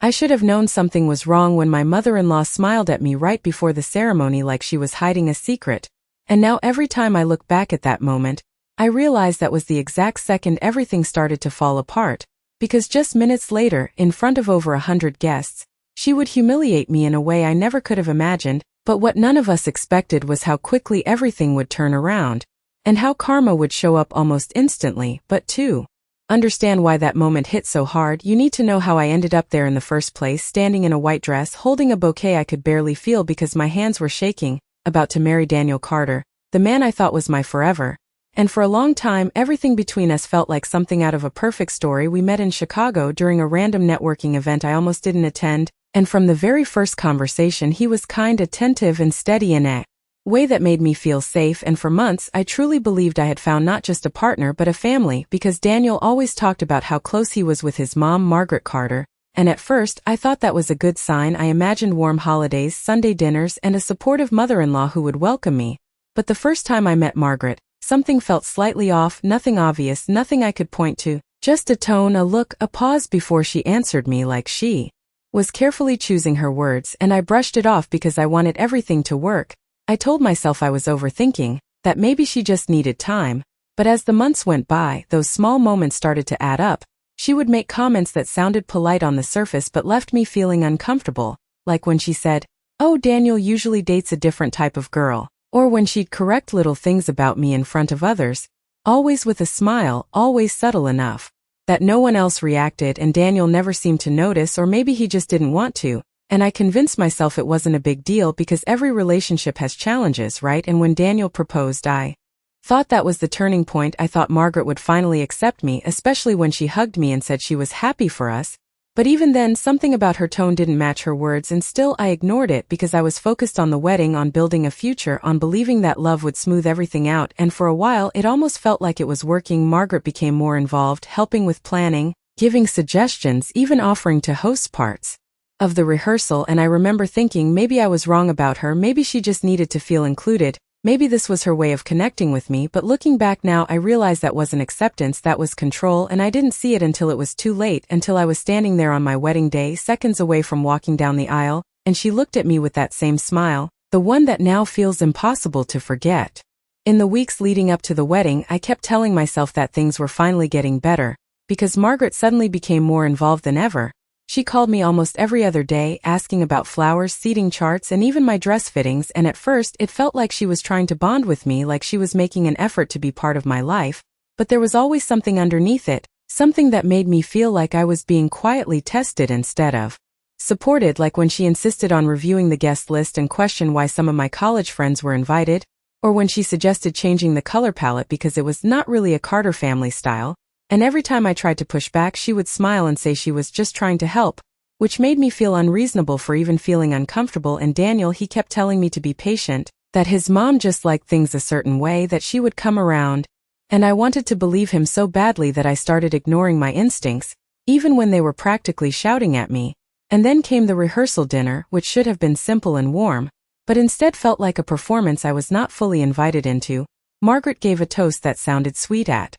I should have known something was wrong when my mother-in-law smiled at me right before the ceremony like she was hiding a secret. And now every time I look back at that moment, I realize that was the exact second everything started to fall apart, because just minutes later, in front of over 100 guests, she would humiliate me in a way I never could have imagined, but what none of us expected was how quickly everything would turn around, and how karma would show up almost instantly. But to understand why that moment hit so hard, you need to know how I ended up there in the first place, standing in a white dress, holding a bouquet I could barely feel because my hands were shaking, about to marry Daniel Carter, the man I thought was my forever. And for a long time, everything between us felt like something out of a perfect story. We met in Chicago during a random networking event I almost didn't attend, and from the very first conversation he was kind, attentive, and steady in a way that made me feel safe, and for months I truly believed I had found not just a partner but a family, because Daniel always talked about how close he was with his mom, Margaret Carter, and at first I thought that was a good sign. I imagined warm holidays, Sunday dinners, and a supportive mother-in-law who would welcome me. But the first time I met Margaret, something felt slightly off, nothing obvious, nothing I could point to, just a tone, a look, a pause before she answered me, like she was carefully choosing her words, and I brushed it off because I wanted everything to work. I told myself I was overthinking, that maybe she just needed time, but as the months went by, those small moments started to add up. She would make comments that sounded polite on the surface but left me feeling uncomfortable, like when she said, "Oh, Daniel usually dates a different type of girl," or when she'd correct little things about me in front of others, always with a smile, always subtle enough that no one else reacted, and Daniel never seemed to notice, or maybe he just didn't want to. And I convinced myself it wasn't a big deal because every relationship has challenges, right? And when Daniel proposed, I thought that was the turning point. I thought Margaret would finally accept me, especially when she hugged me and said she was happy for us. But even then, something about her tone didn't match her words, and still I ignored it because I was focused on the wedding, on building a future, on believing that love would smooth everything out. And for a while, it almost felt like it was working. Margaret became more involved, helping with planning, giving suggestions, even offering to host parts of the rehearsal, and I remember thinking maybe I was wrong about her, maybe she just needed to feel included, maybe this was her way of connecting with me. But looking back now, I realize that wasn't acceptance, that was control, and I didn't see it until it was too late, until I was standing there on my wedding day, seconds away from walking down the aisle, and she looked at me with that same smile, the one that now feels impossible to forget. In the weeks leading up to the wedding, I kept telling myself that things were finally getting better, because Margaret suddenly became more involved than ever. She called me almost every other day, asking about flowers, seating charts, and even my dress fittings, and at first it felt like she was trying to bond with me, like she was making an effort to be part of my life, but there was always something underneath it, something that made me feel like I was being quietly tested instead of supported, like when she insisted on reviewing the guest list and questioned why some of my college friends were invited, or when she suggested changing the color palette because it was not really a Carter family style. And every time I tried to push back, she would smile and say she was just trying to help, which made me feel unreasonable for even feeling uncomfortable. And Daniel, he kept telling me to be patient, that his mom just liked things a certain way, that she would come around. And I wanted to believe him so badly that I started ignoring my instincts, even when they were practically shouting at me. And then came the rehearsal dinner, which should have been simple and warm, but instead felt like a performance I was not fully invited into. Margaret gave a toast that sounded sweet at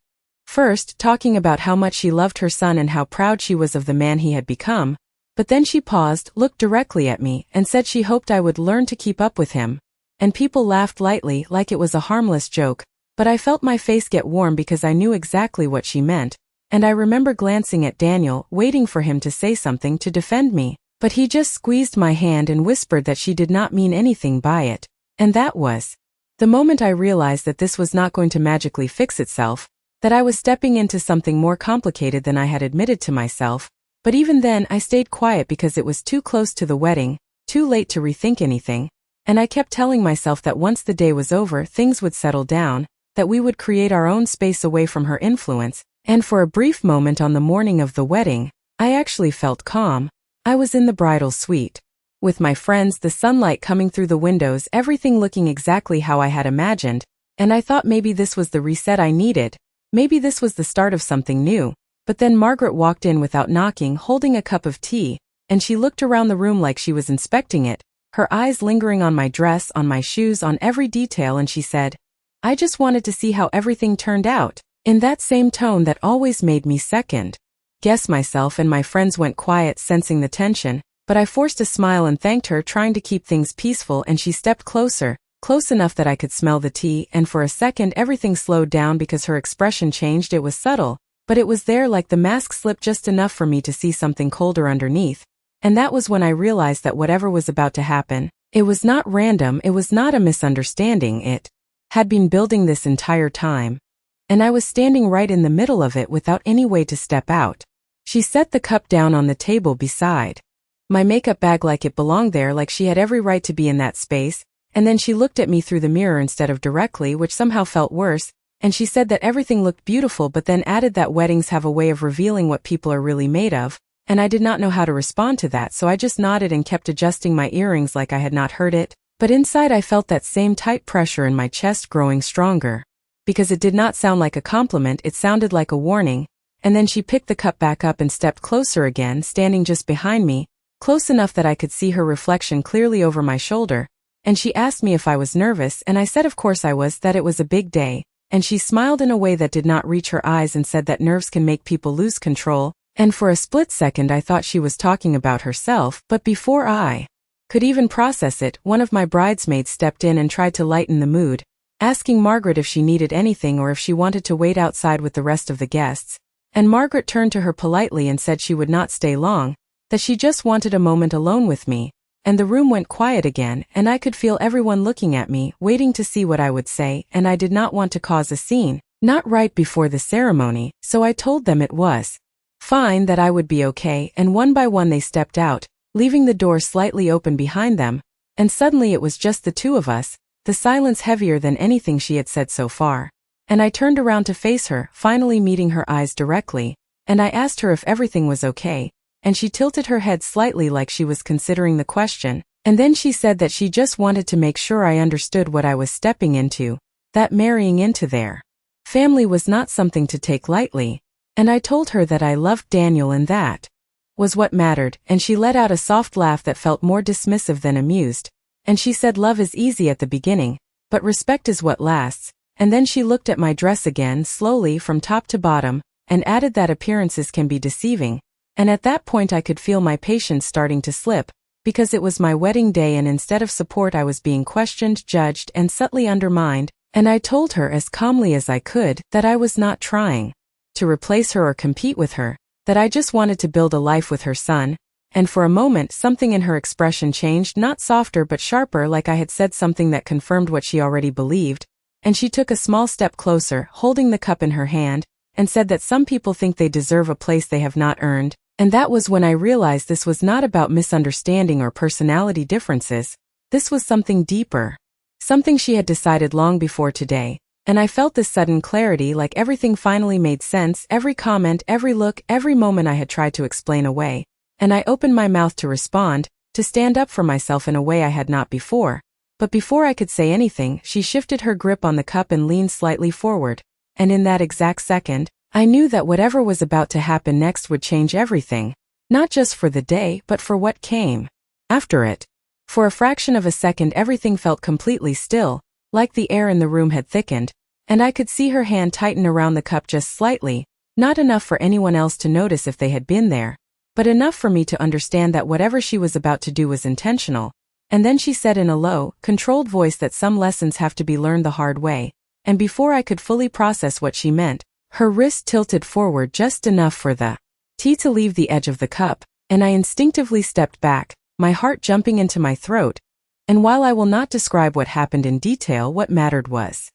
first, talking about how much she loved her son and how proud she was of the man he had become, but then she paused, looked directly at me, and said she hoped I would learn to keep up with him. And people laughed lightly, like it was a harmless joke, but I felt my face get warm because I knew exactly what she meant, and I remember glancing at Daniel, waiting for him to say something to defend me, but he just squeezed my hand and whispered that she did not mean anything by it. And that was the moment I realized that this was not going to magically fix itself, that I was stepping into something more complicated than I had admitted to myself. But even then, I stayed quiet because it was too close to the wedding, too late to rethink anything, and I kept telling myself that once the day was over, things would settle down, that we would create our own space away from her influence. And for a brief moment on the morning of the wedding, I actually felt calm. I was in the bridal suite with my friends, the sunlight coming through the windows, everything looking exactly how I had imagined, and I thought maybe this was the reset I needed. Maybe this was the start of something new. But then Margaret walked in without knocking, holding a cup of tea, and she looked around the room like she was inspecting it, her eyes lingering on my dress, on my shoes, on every detail, and she said, "I just wanted to see how everything turned out," in that same tone that always made me second guess myself and my friends went quiet, sensing the tension, but I forced a smile and thanked her, trying to keep things peaceful, and she stepped closer, close enough that I could smell the tea, and for a second everything slowed down because her expression changed. It was subtle, but it was there, like the mask slipped just enough for me to see something colder underneath. And that was when I realized that whatever was about to happen, it was not random, it was not a misunderstanding, it had been building this entire time. And I was standing right in the middle of it without any way to step out. She set the cup down on the table beside my makeup bag like it belonged there, like she had every right to be in that space, and then she looked at me through the mirror instead of directly, which somehow felt worse, and she said that everything looked beautiful, but then added that weddings have a way of revealing what people are really made of, and I did not know how to respond to that, so I just nodded and kept adjusting my earrings like I had not heard it, but inside I felt that same tight pressure in my chest growing stronger. Because it did not sound like a compliment, it sounded like a warning, and then she picked the cup back up and stepped closer again, standing just behind me, close enough that I could see her reflection clearly over my shoulder, and she asked me if I was nervous, and I said of course I was, that it was a big day, and she smiled in a way that did not reach her eyes and said that nerves can make people lose control, and for a split second I thought she was talking about herself, but before I could even process it, one of my bridesmaids stepped in and tried to lighten the mood, asking Margaret if she needed anything or if she wanted to wait outside with the rest of the guests, and Margaret turned to her politely and said she would not stay long, that she just wanted a moment alone with me, and the room went quiet again, and I could feel everyone looking at me, waiting to see what I would say, and I did not want to cause a scene, not right before the ceremony, so I told them it was fine, that I would be okay, and one by one they stepped out, leaving the door slightly open behind them, and suddenly it was just the two of us, the silence heavier than anything she had said so far. And I turned around to face her, finally meeting her eyes directly, and I asked her if everything was okay, and she tilted her head slightly like she was considering the question, and then she said that she just wanted to make sure I understood what I was stepping into, that marrying into their family was not something to take lightly, and I told her that I loved Daniel and that was what mattered, and she let out a soft laugh that felt more dismissive than amused, and she said love is easy at the beginning, but respect is what lasts, and then she looked at my dress again slowly from top to bottom, and added that appearances can be deceiving, and at that point I could feel my patience starting to slip, because it was my wedding day and instead of support I was being questioned, judged, and subtly undermined, and I told her as calmly as I could that I was not trying to replace her or compete with her, that I just wanted to build a life with her son, and for a moment something in her expression changed, not softer but sharper, like I had said something that confirmed what she already believed, and she took a small step closer, holding the cup in her hand, and said that some people think they deserve a place they have not earned, and that was when I realized this was not about misunderstanding or personality differences, this was something deeper. Something she had decided long before today, and I felt this sudden clarity, like everything finally made sense, every comment, every look, every moment I had tried to explain away, and I opened my mouth to respond, to stand up for myself in a way I had not before. But before I could say anything, she shifted her grip on the cup and leaned slightly forward, and in that exact second, I knew that whatever was about to happen next would change everything, not just for the day, but for what came after it. For a fraction of a second everything felt completely still, like the air in the room had thickened, and I could see her hand tighten around the cup just slightly, not enough for anyone else to notice if they had been there, but enough for me to understand that whatever she was about to do was intentional. And then she said in a low, controlled voice that some lessons have to be learned the hard way, and before I could fully process what she meant, her wrist tilted forward just enough for the tea to leave the edge of the cup, and I instinctively stepped back, my heart jumping into my throat, and while I will not describe what happened in detail, what mattered was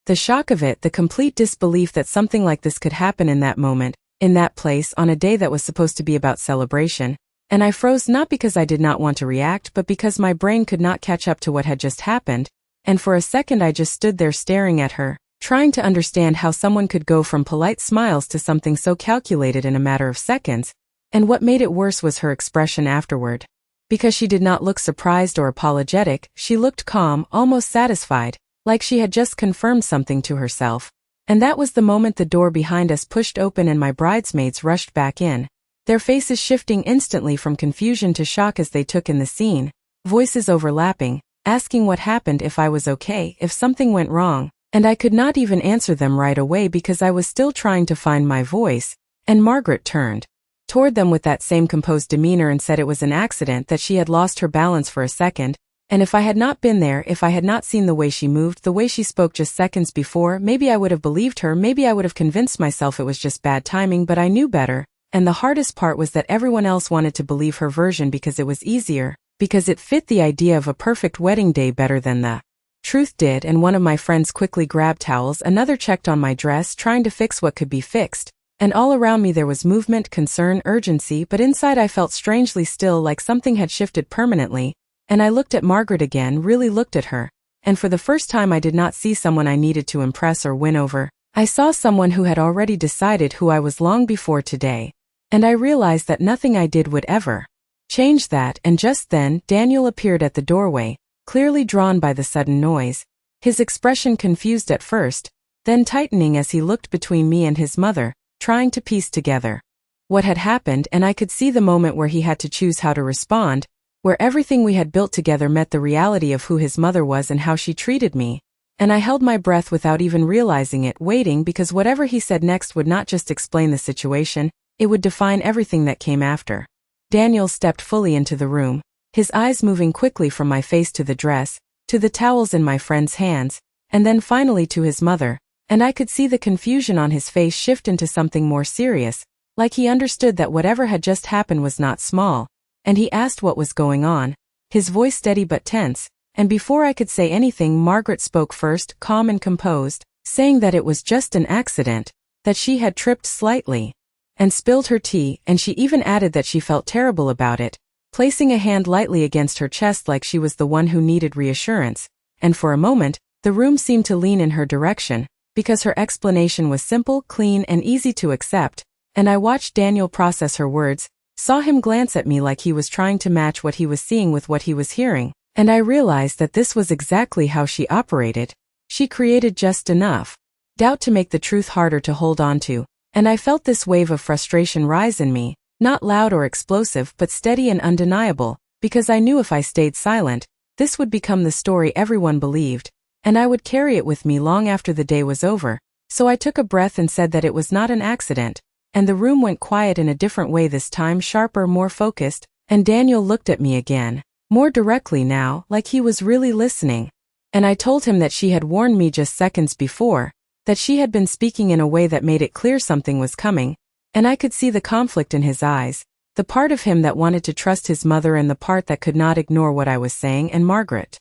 the shock of it, the complete disbelief that something like this could happen in that moment, in that place, on a day that was supposed to be about celebration, and I froze not because I did not want to react but because my brain could not catch up to what had just happened, and for a second I just stood there staring at her, trying to understand how someone could go from polite smiles to something so calculated in a matter of seconds, and what made it worse was her expression afterward. Because she did not look surprised or apologetic, she looked calm, almost satisfied, like she had just confirmed something to herself. And that was the moment the door behind us pushed open and my bridesmaids rushed back in, their faces shifting instantly from confusion to shock as they took in the scene, voices overlapping, asking what happened, if I was okay, if something went wrong, and I could not even answer them right away because I was still trying to find my voice, and Margaret turned toward them with that same composed demeanor and said it was an accident, that she had lost her balance for a second, and if I had not been there, if I had not seen the way she moved, the way she spoke just seconds before, maybe I would have believed her, maybe I would have convinced myself it was just bad timing, but I knew better, and the hardest part was that everyone else wanted to believe her version because it was easier, because it fit the idea of a perfect wedding day better than the truth did. And one of my friends quickly grabbed towels, another checked on my dress, trying to fix what could be fixed, and all around me there was movement, concern, urgency, but inside I felt strangely still, like something had shifted permanently. And I looked at Margaret again, really looked at her, and for the first time I did not see someone I needed to impress or win over. I saw someone who had already decided who I was long before today, and I realized that nothing I did would ever change that. And just then, Daniel appeared at the doorway, clearly drawn by the sudden noise, his expression confused at first, then tightening as he looked between me and his mother, trying to piece together what had happened. And I could see the moment where he had to choose how to respond, where everything we had built together met the reality of who his mother was and how she treated me. And I held my breath without even realizing it, waiting, because whatever he said next would not just explain the situation, it would define everything that came after. Daniel stepped fully into the room, his eyes moving quickly from my face to the dress, to the towels in my friend's hands, and then finally to his mother, and I could see the confusion on his face shift into something more serious, like he understood that whatever had just happened was not small. And he asked what was going on, his voice steady but tense, and before I could say anything, Margaret spoke first, calm and composed, saying that it was just an accident, that she had tripped slightly and spilled her tea, and she even added that she felt terrible about it, placing a hand lightly against her chest like she was the one who needed reassurance. And for a moment, the room seemed to lean in her direction, because her explanation was simple, clean, and easy to accept, and I watched Daniel process her words, saw him glance at me like he was trying to match what he was seeing with what he was hearing, and I realized that this was exactly how she operated. She created just enough doubt to make the truth harder to hold on to, and I felt this wave of frustration rise in me, not loud or explosive but steady and undeniable, because I knew if I stayed silent, this would become the story everyone believed, and I would carry it with me long after the day was over. So I took a breath and said that it was not an accident. And the room went quiet in a different way this time, sharper, more focused, and Daniel looked at me again, more directly now, like he was really listening. And I told him that she had warned me just seconds before, that she had been speaking in a way that made it clear something was coming, and I could see the conflict in his eyes, the part of him that wanted to trust his mother and the part that could not ignore what I was saying. And Margaret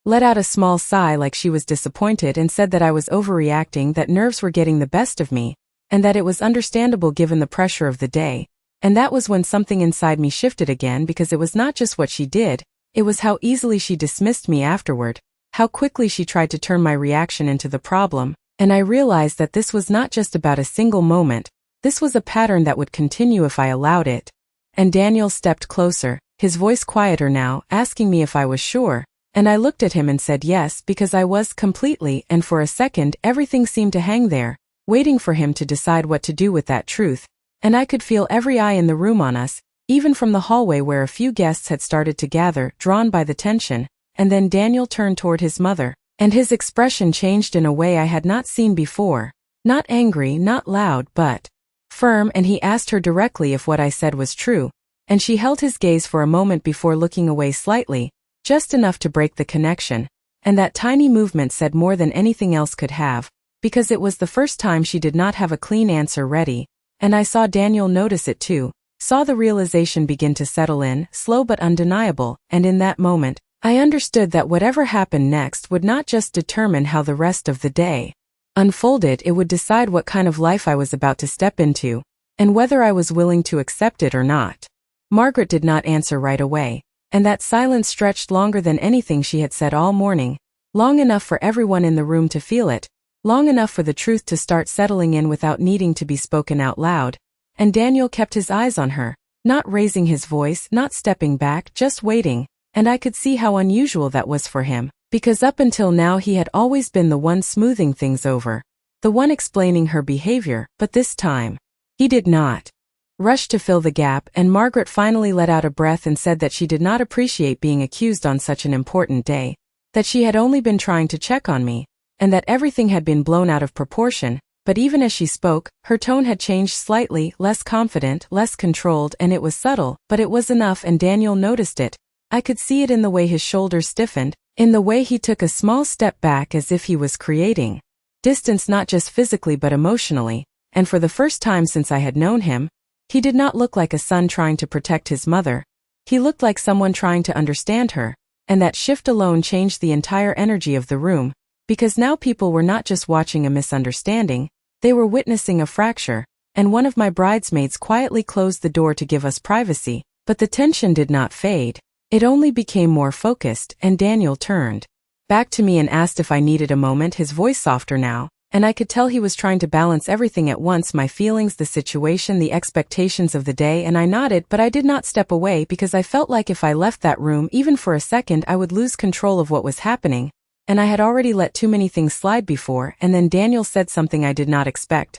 let out a small sigh like she was disappointed and said that I was overreacting, that nerves were getting the best of me, and that it was understandable given the pressure of the day. And that was when something inside me shifted again, because it was not just what she did, it was how easily she dismissed me afterward, how quickly she tried to turn my reaction into the problem, and I realized that this was not just about a single moment, this was a pattern that would continue if I allowed it. And Daniel stepped closer, his voice quieter now, asking me if I was sure, and I looked at him and said yes, because I was completely, and for a second everything seemed to hang there, waiting for him to decide what to do with that truth, and I could feel every eye in the room on us, even from the hallway where a few guests had started to gather, drawn by the tension. And then Daniel turned toward his mother, and his expression changed in a way I had not seen before, not angry, not loud, but firm, and he asked her directly if what I said was true, and she held his gaze for a moment before looking away slightly, just enough to break the connection, and that tiny movement said more than anything else could have, because it was the first time she did not have a clean answer ready, and I saw Daniel notice it too, saw the realization begin to settle in, slow but undeniable, and in that moment, I understood that whatever happened next would not just determine how the rest of the day unfolded, it would decide what kind of life I was about to step into, and whether I was willing to accept it or not. Margaret did not answer right away, and that silence stretched longer than anything she had said all morning, long enough for everyone in the room to feel it, long enough for the truth to start settling in without needing to be spoken out loud. And Daniel kept his eyes on her, not raising his voice, not stepping back, just waiting, and I could see how unusual that was for him, because up until now he had always been the one smoothing things over, the one explaining her behavior, but this time, he did not rush to fill the gap. And Margaret finally let out a breath and said that she did not appreciate being accused on such an important day, that she had only been trying to check on me, and that everything had been blown out of proportion, but even as she spoke, her tone had changed slightly, less confident, less controlled, and it was subtle, but it was enough and Daniel noticed it. I could see it in the way his shoulders stiffened, in the way he took a small step back as if he was creating distance not just physically but emotionally, and for the first time since I had known him, he did not look like a son trying to protect his mother. He looked like someone trying to understand her, and that shift alone changed the entire energy of the room, because now people were not just watching a misunderstanding, they were witnessing a fracture, and one of my bridesmaids quietly closed the door to give us privacy, but the tension did not fade. It only became more focused, and Daniel turned back to me and asked if I needed a moment, his voice softer now, and I could tell he was trying to balance everything at once, my feelings, the situation, the expectations of the day, and I nodded, but I did not step away because I felt like if I left that room even for a second I would lose control of what was happening, and I had already let too many things slide before. And then Daniel said something I did not expect.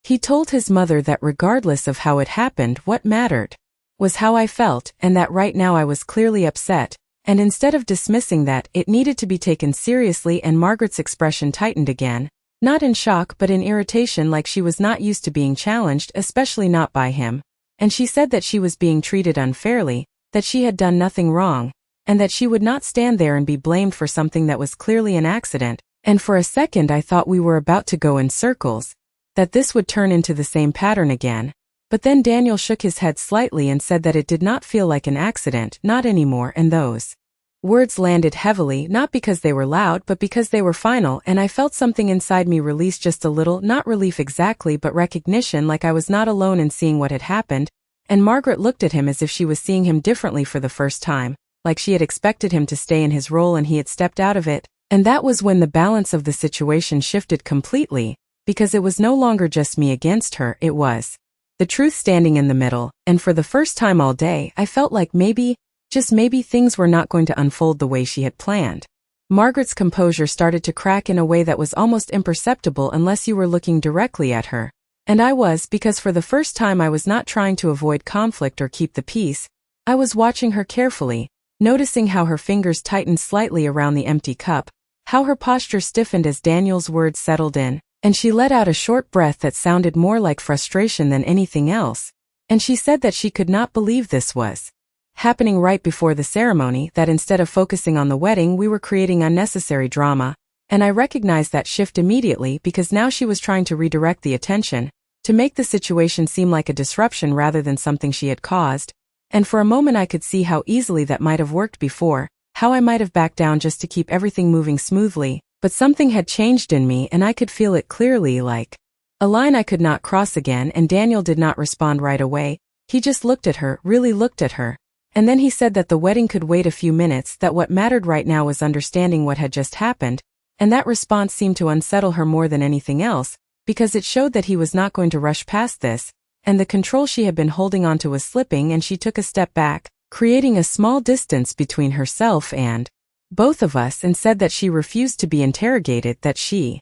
He told his mother that regardless of how it happened, what mattered was how I felt, and that right now I was clearly upset, and instead of dismissing that, it needed to be taken seriously. And Margaret's expression tightened again, not in shock but in irritation, like she was not used to being challenged, especially not by him, and she said that she was being treated unfairly, that she had done nothing wrong, and that she would not stand there and be blamed for something that was clearly an accident. And for a second I thought we were about to go in circles, that this would turn into the same pattern again. But then Daniel shook his head slightly and said that it did not feel like an accident, not anymore, and those words landed heavily, not because they were loud but because they were final, and I felt something inside me release just a little, not relief exactly but recognition, like I was not alone in seeing what had happened. And Margaret looked at him as if she was seeing him differently for the first time, like she had expected him to stay in his role and he had stepped out of it. And that was when the balance of the situation shifted completely, because it was no longer just me against her, it was the truth standing in the middle, and for the first time all day I felt like maybe, just maybe, things were not going to unfold the way she had planned. Margaret's composure started to crack in a way that was almost imperceptible unless you were looking directly at her. And I was, because for the first time I was not trying to avoid conflict or keep the peace. I was watching her carefully, noticing how her fingers tightened slightly around the empty cup, how her posture stiffened as Daniel's words settled in, and she let out a short breath that sounded more like frustration than anything else. And she said that she could not believe this was happening right before the ceremony, that instead of focusing on the wedding we were creating unnecessary drama. And I recognized that shift immediately, because now she was trying to redirect the attention, to make the situation seem like a disruption rather than something she had caused. And for a moment I could see how easily that might have worked before, how I might have backed down just to keep everything moving smoothly, but something had changed in me and I could feel it clearly, like a line I could not cross again. And Daniel did not respond right away. He just looked at her, really looked at her. And then he said that the wedding could wait a few minutes, that what mattered right now was understanding what had just happened, and that response seemed to unsettle her more than anything else, because it showed that he was not going to rush past this, and the control she had been holding onto was slipping, and she took a step back, creating a small distance between herself and both of us, and said that she refused to be interrogated, that she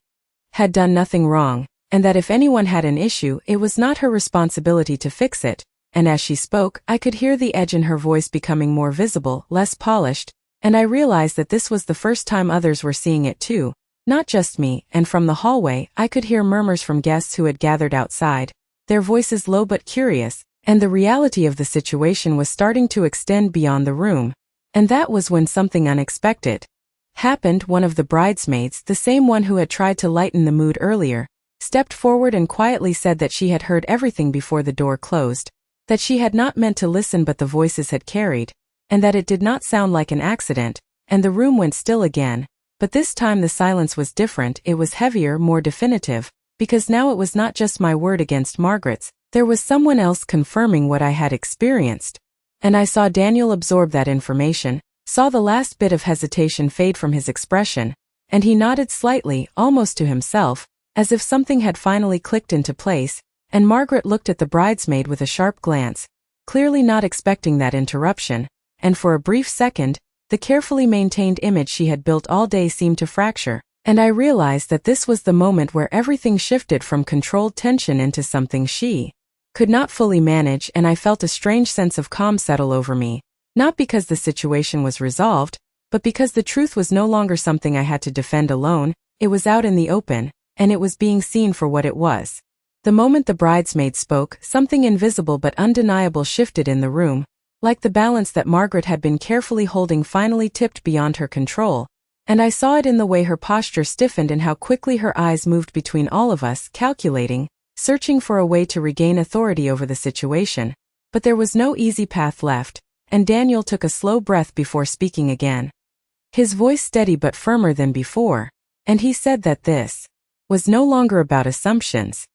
had done nothing wrong, and that if anyone had an issue, it was not her responsibility to fix it. And as she spoke, I could hear the edge in her voice becoming more visible, less polished, and I realized that this was the first time others were seeing it too, not just me. And from the hallway, I could hear murmurs from guests who had gathered outside, their voices low but curious, and the reality of the situation was starting to extend beyond the room. And that was when something unexpected happened. One of the bridesmaids, the same one who had tried to lighten the mood earlier, stepped forward and quietly said that she had heard everything before the door closed, that she had not meant to listen but the voices had carried, and that it did not sound like an accident. And the room went still again, but this time the silence was different. It was heavier, more definitive, because now it was not just my word against Margaret's, there was someone else confirming what I had experienced. And I saw Daniel absorb that information, saw the last bit of hesitation fade from his expression, and he nodded slightly, almost to himself, as if something had finally clicked into place. And Margaret looked at the bridesmaid with a sharp glance, clearly not expecting that interruption, and for a brief second, the carefully maintained image she had built all day seemed to fracture, and I realized that this was the moment where everything shifted from controlled tension into something she could not fully manage. And I felt a strange sense of calm settle over me, not because the situation was resolved, but because the truth was no longer something I had to defend alone. It was out in the open, and it was being seen for what it was. The moment the bridesmaid spoke, something invisible but undeniable shifted in the room, like the balance that Margaret had been carefully holding finally tipped beyond her control, and I saw it in the way her posture stiffened and how quickly her eyes moved between all of us, calculating, searching for a way to regain authority over the situation. But there was no easy path left, and Daniel took a slow breath before speaking again. His voice steady but firmer than before, and he said that this was no longer about assumptions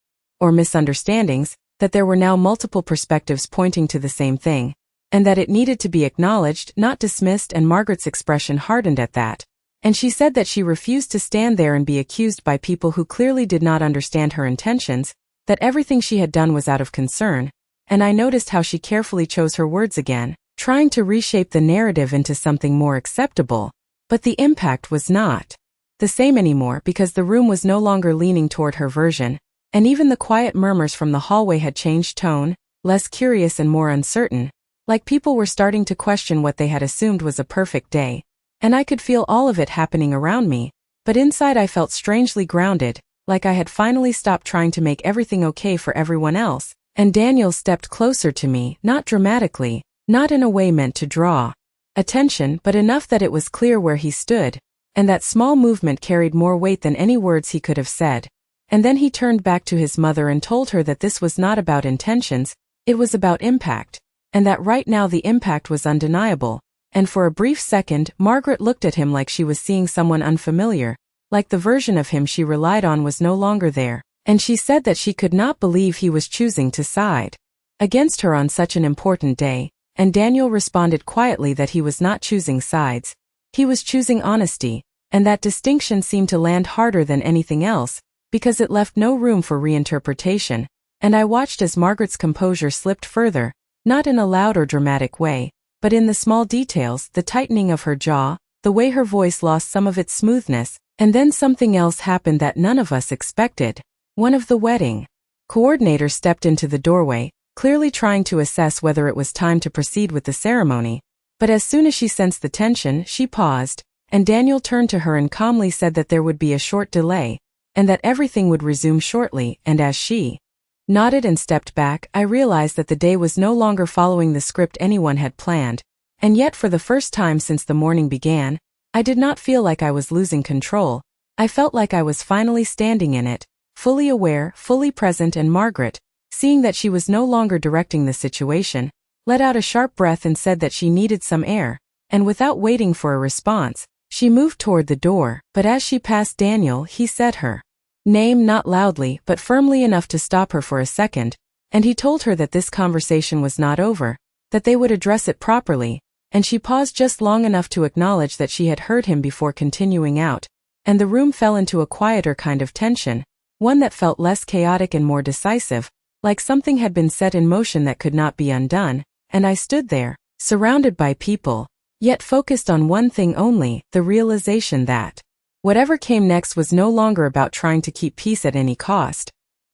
or misunderstandings, that there were now multiple perspectives pointing to the same thing, and that it needed to be acknowledged, not dismissed, and Margaret's expression hardened at that. And she said that she refused to stand there and be accused by people who clearly did not understand her intentions, that everything she had done was out of concern, and I noticed how she carefully chose her words again, trying to reshape the narrative into something more acceptable. But the impact was not the same anymore because the room was no longer leaning toward her version, and even the quiet murmurs from the hallway had changed tone, less curious and more uncertain, like people were starting to question what they had assumed was a perfect day. And I could feel all of it happening around me, but inside I felt strangely grounded, like I had finally stopped trying to make everything okay for everyone else, and Daniel stepped closer to me, not dramatically, not in a way meant to draw attention, but enough that it was clear where he stood, and that small movement carried more weight than any words he could have said. And then he turned back to his mother and told her that this was not about intentions, it was about impact, and that right now the impact was undeniable. And for a brief second, Margaret looked at him like she was seeing someone unfamiliar, like the version of him she relied on was no longer there, and she said that she could not believe he was choosing to side against her on such an important day, and Daniel responded quietly that he was not choosing sides, he was choosing honesty, and that distinction seemed to land harder than anything else, because it left no room for reinterpretation, and I watched as Margaret's composure slipped further, not in a loud or dramatic way, but in the small details, the tightening of her jaw, the way her voice lost some of its smoothness, and then something else happened that none of us expected. One of the wedding coordinators stepped into the doorway, clearly trying to assess whether it was time to proceed with the ceremony, but as soon as she sensed the tension, she paused, and Daniel turned to her and calmly said that there would be a short delay, and that everything would resume shortly, and as she nodded and stepped back, I realized that the day was no longer following the script anyone had planned, and yet for the first time since the morning began, I did not feel like I was losing control. I felt like I was finally standing in it, fully aware, fully present, and Margaret, seeing that she was no longer directing the situation, let out a sharp breath and said that she needed some air, and without waiting for a response, she moved toward the door, but as she passed Daniel, he said her name not loudly but firmly enough to stop her for a second, and he told her that this conversation was not over, that they would address it properly, and she paused just long enough to acknowledge that she had heard him before continuing out, and the room fell into a quieter kind of tension, one that felt less chaotic and more decisive, like something had been set in motion that could not be undone, and I stood there, surrounded by people, yet focused on one thing only, the realization that whatever came next was no longer about trying to keep peace at any cost.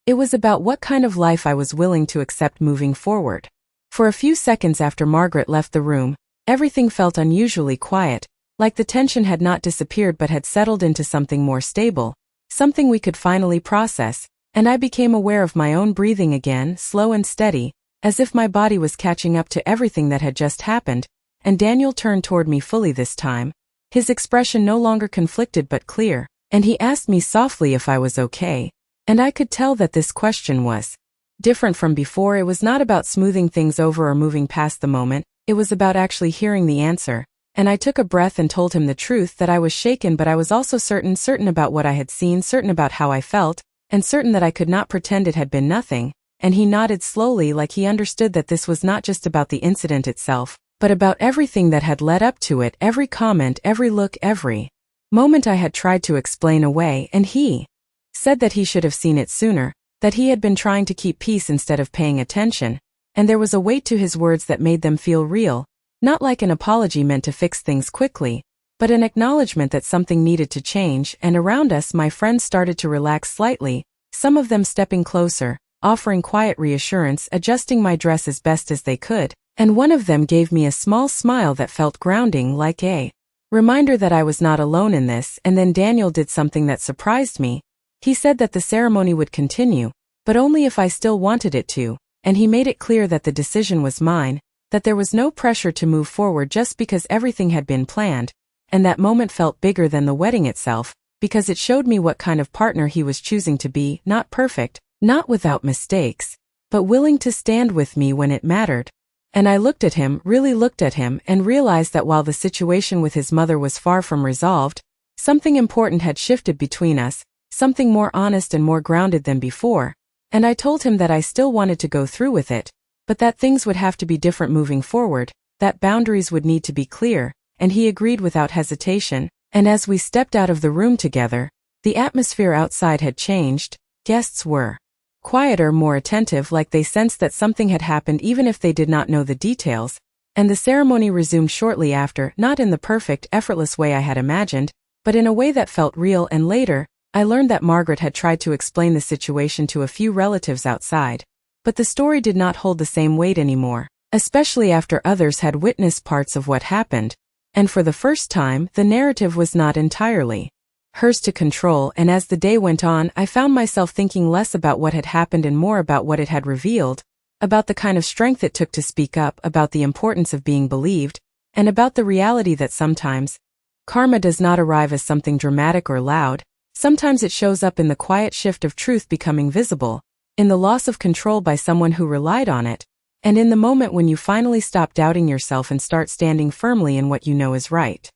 It was about what kind of life I was willing to accept moving forward. For a few seconds after Margaret left the room, everything felt unusually quiet, like the tension had not disappeared but had settled into something more stable, something we could finally process, and I became aware of my own breathing again, slow and steady, as if my body was catching up to everything that had just happened, and Daniel turned toward me fully this time, his expression no longer conflicted but clear, and he asked me softly if I was okay, and I could tell that this question was different from before. It was not about smoothing things over or moving past the moment, it was about actually hearing the answer, and I took a breath and told him the truth, that I was shaken but I was also certain about what I had seen, certain about how I felt, and certain that I could not pretend it had been nothing, and he nodded slowly like he understood that this was not just about the incident itself, but about everything that had led up to it, every comment, every look, every moment I had tried to explain away, and he said that he should have seen it sooner, that he had been trying to keep peace instead of paying attention, and there was a weight to his words that made them feel real, not like an apology meant to fix things quickly, but an acknowledgement that something needed to change. And around us my friends started to relax slightly, some of them stepping closer, offering quiet reassurance, adjusting my dress as best as they could, and one of them gave me a small smile that felt grounding, like a reminder that I was not alone in this. And then Daniel did something that surprised me. He said that the ceremony would continue, but only if I still wanted it to, and he made it clear that the decision was mine, that there was no pressure to move forward just because everything had been planned, and that moment felt bigger than the wedding itself, because it showed me what kind of partner he was choosing to be, not perfect, not without mistakes, but willing to stand with me when it mattered. And I looked at him, really looked at him, and realized that while the situation with his mother was far from resolved, something important had shifted between us, something more honest and more grounded than before, and I told him that I still wanted to go through with it, but that things would have to be different moving forward, that boundaries would need to be clear, and he agreed without hesitation, and as we stepped out of the room together, the atmosphere outside had changed. Guests were quieter, more attentive, like they sensed that something had happened even if they did not know the details, and the ceremony resumed shortly after, not in the perfect, effortless way I had imagined, but in a way that felt real. And later, I learned that Margaret had tried to explain the situation to a few relatives outside, but the story did not hold the same weight anymore, especially after others had witnessed parts of what happened, and for the first time, the narrative was not entirely hers to control. And as the day went on, I found myself thinking less about what had happened and more about what it had revealed, about the kind of strength it took to speak up, about the importance of being believed, and about the reality that sometimes karma does not arrive as something dramatic or loud. Sometimes it shows up in the quiet shift of truth becoming visible, in the loss of control by someone who relied on it, and in the moment when you finally stop doubting yourself and start standing firmly in what you know is right.